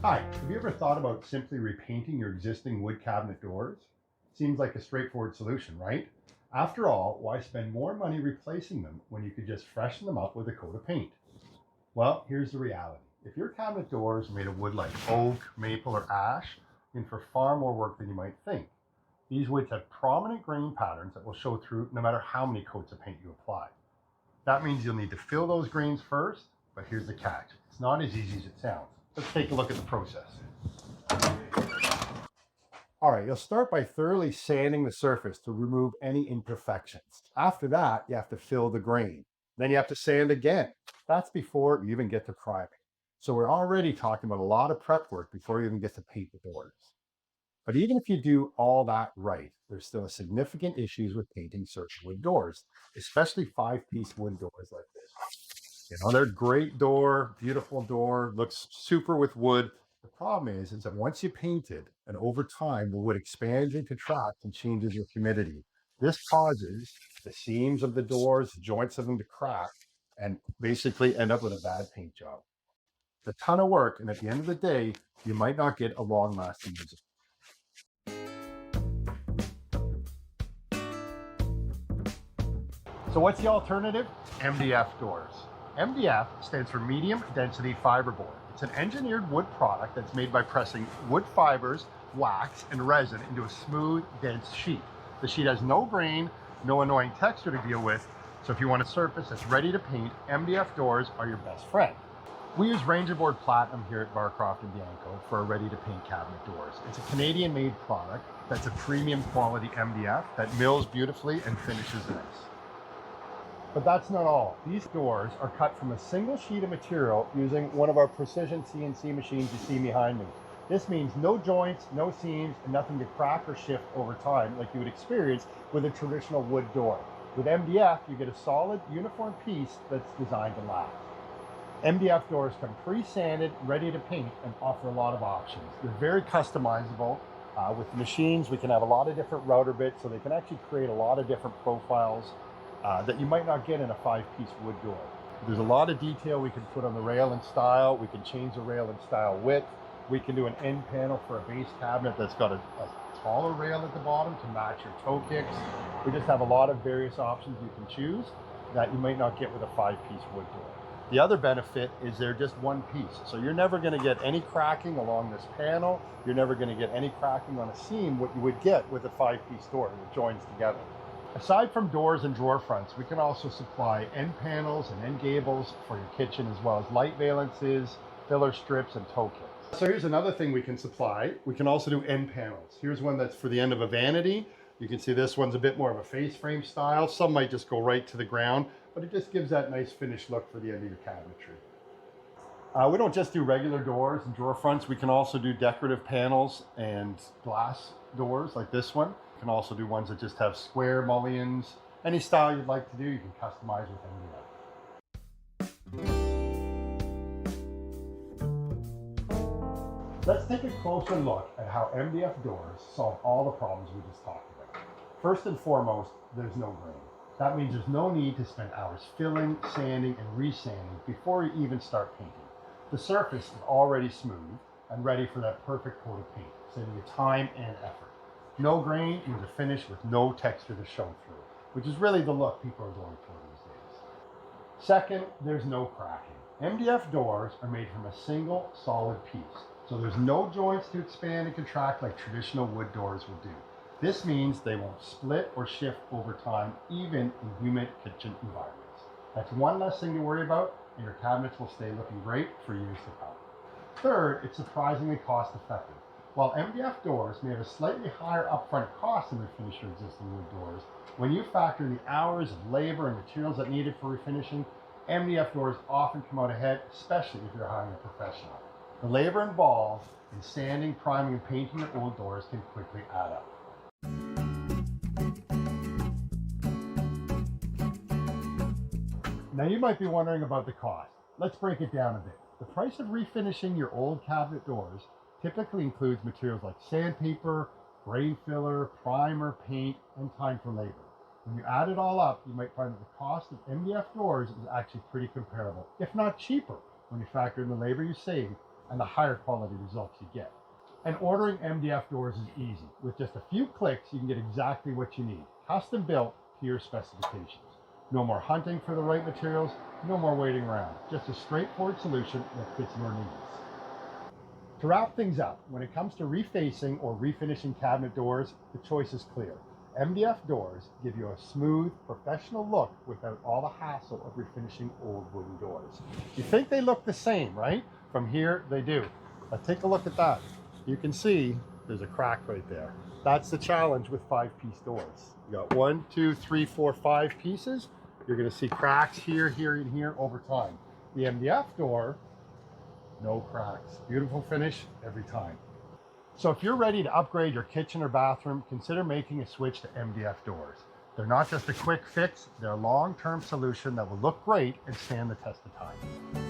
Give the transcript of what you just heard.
Hi, have you ever thought about simply repainting your existing wood cabinet doors? Seems like a straightforward solution, right? After all, why spend more money replacing them when you could just freshen them up with a coat of paint? Well, here's the reality. If your cabinet doors are made of wood like oak, maple, or ash, you're in for far more work than you might think. These woods have prominent grain patterns that will show through no matter how many coats of paint you apply. That means you'll need to fill those grains first, but here's the catch. It's not as easy as it sounds. Let's take a look at the process. All right, you'll start by thoroughly sanding the surface to remove any imperfections. After that, you have to fill the grain. Then you have to sand again. That's before you even get to priming. So we're already talking about a lot of prep work before you even get to paint the doors. But even if you do all that right, there's still significant issues with painting certain wood doors, especially five-piece wood doors like this. They're great door, beautiful door, looks super with wood. The problem is that once you paint it and over time, the wood expands and contracts and changes your humidity. This causes the seams of the doors, the joints of them to crack and basically end up with a bad paint job. It's a ton of work. And at the end of the day, you might not get a long lasting result. So what's the alternative? MDF doors. MDF stands for medium density fiberboard. It's an engineered wood product that's made by pressing wood fibers, wax, and resin into a smooth, dense sheet. The sheet has no grain, no annoying texture to deal with, so if you want a surface that's ready to paint, MDF doors are your best friend. We use Ranger Board Platinum here at Barcroft and Bianco for our ready-to-paint cabinet doors. It's a Canadian-made product that's a premium quality MDF that mills beautifully and finishes nice. But that's not all. These doors are cut from a single sheet of material using one of our precision CNC machines you see behind me. This means no joints, no seams, and nothing to crack or shift over time like you would experience with a traditional wood door. With MDF, you get a solid, uniform piece that's designed to last. MDF doors come pre-sanded, ready to paint, and offer a lot of options. They're very customizable. With the machines, we can have a lot of different router bits, so they can actually create a lot of different profiles that you might not get in a five-piece wood door. There's a lot of detail we can put on the rail and style. We can change the rail and style width. We can do an end panel for a base cabinet that's got a taller rail at the bottom to match your toe kicks. We just have a lot of various options you can choose that you might not get with a five-piece wood door. The other benefit is they're just one piece. So you're never going to get any cracking along this panel. You're never going to get any cracking on a seam, what you would get with a five-piece door that joins together. Aside from doors and drawer fronts, we can also supply end panels and end gables for your kitchen, as well as light valances, filler strips, and toe kits. So here's another thing we can supply. We can also do end panels. Here's one that's for the end of a vanity. You can see this one's a bit more of a face frame style. Some might just go right to the ground, but it just gives that nice finished look for the end of your cabinetry. We don't just do regular doors and drawer fronts. We can also do decorative panels and glass doors like this one. We can also do ones that just have square mullions. Any style you'd like to do, you can customize with MDF. Let's take a closer look at how MDF doors solve all the problems we just talked about. First and foremost, there's no grain. That means there's no need to spend hours filling, sanding, and resanding before you even start painting. The surface is already smooth and ready for that perfect coat of paint, saving you time and effort. No grain means a finish with no texture to show through, which is really the look people are going for these days. Second, there's no cracking. MDF doors are made from a single solid piece, so there's no joints to expand and contract like traditional wood doors will do. This means they won't split or shift over time, even in humid kitchen environments. That's one less thing to worry about, and your cabinets will stay looking great for years to come. Third, it's surprisingly cost effective. While MDF doors may have a slightly higher upfront cost than refinish your existing wood doors, when you factor in the hours of labor and materials that are needed for refinishing, MDF doors often come out ahead, especially if you're hiring a professional. The labor involved in sanding, priming, and painting your old doors can quickly add up. Now you might be wondering about the cost. Let's break it down a bit. The price of refinishing your old cabinet doors typically includes materials like sandpaper, grain filler, primer, paint, and time for labor. When you add it all up, you might find that the cost of MDF doors is actually pretty comparable, if not cheaper, when you factor in the labor you save and the higher quality results you get. And ordering MDF doors is easy. With just a few clicks, you can get exactly what you need, custom built to your specifications. No more hunting for the right materials, no more waiting around. Just a straightforward solution that fits your needs. To wrap things up, when it comes to refacing or refinishing cabinet doors, the choice is clear. MDF doors give you a smooth, professional look without all the hassle of refinishing old wooden doors. You think they look the same, right? From here, they do. But take a look at that. You can see there's a crack right there. That's the challenge with 5-piece doors. You got 1, 2, 3, 4, 5 pieces. You're going to see cracks here, here, and here over time. The MDF door, no cracks. Beautiful finish every time. So if you're ready to upgrade your kitchen or bathroom, consider making a switch to MDF doors. They're not just a quick fix, they're a long-term solution that will look great and stand the test of time.